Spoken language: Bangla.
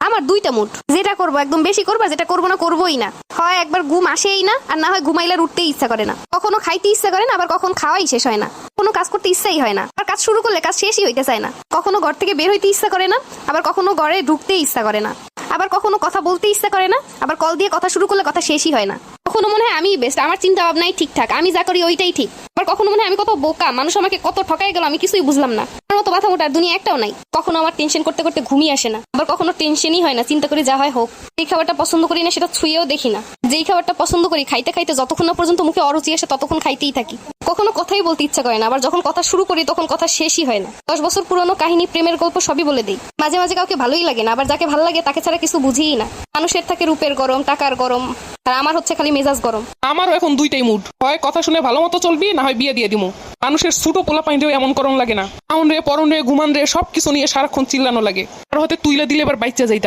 আমার দুইটা মুড, যেটা করবো একদম বেশি করবো, যেটা করবো না করবোই না। হয় একবার ঘুম আসেই না, আর না হয় ঘুমাইলে উঠতেই ইচ্ছা করে না। কখনো খাইতে ইচ্ছা করে না, আবার কখন খাওয়াই শেষ হয় না। কোনো কাজ করতে ইচ্ছাই হয় না, আর কাজ শুরু করলে কাজ শেষই হইতে চায় না। কখনো ঘর থেকে বের হইতে ইচ্ছা করে না, আবার কখনো ঘরে ঢুকতে ইচ্ছা করে না। আবার কখনো কথা বলতে ইচ্ছা করে না, আবার কল দিয়ে কথা শুরু করলে কথা শেষই হয় না। কখনো মনে হয় আমি বেস্ট, আমার চিন্তা ভাবনাই ঠিকঠাক, আমি যা করি ওইটাই ঠিক। আবার কখনো মনে হয় আমি কত বোকা, মানুষ আমাকে কত ঠকাই গেল, আমি কিছুই বুঝলাম না। আমার মতো মাথা মোটার দুনিয়া একটাও নাই। কখনো আমার টেনশন করতে করতে ঘুমিয়ে আসে না, আবার কখনো টেনশনই হয় না, চিন্তা করি যা হয় হোক। যেই খাবারটা পছন্দ করি না সেটা ছুঁয়েও দেখি না, যেই খাবারটা পছন্দ করি খাইতে খাইতে যতক্ষণ না পর্যন্ত মুখে অরুচি আসে ততক্ষণ খাইতেই থাকি। কখনো কথাই বলতে ইচ্ছা করে না, আবার যখন কথা শুরু করি তখন কথা শেষই হয় না। 10 বছর পুরনো কাহিনী, প্রেমের গল্প সবই বলে দিই। মাঝে মাঝে কাউকে ভালোই লাগে না, আবার যাকে ভালো লাগে তাকে ছাড়া কিছু বুঝিই না। মানুষের থাকে রূপের গরম, টাকার গরম, আর আমার হচ্ছে খালি মেজাজ গরম। আমারও এখন দুইটাই মুড, হয় কথা শুনে ভালো মতো চলবি, না হয় বিয়ে দিয়ে দিমু। মানুষের ছোট পোলা পাইলেও এমন করণ লাগে না। আউন রে পরন রে ঘুমান রে সবকিছু নিয়ে সারাক্ষণ চিল্লানো লাগে। আর হয়তো তুইলা দিলে এবার বাইচা যাইতাম।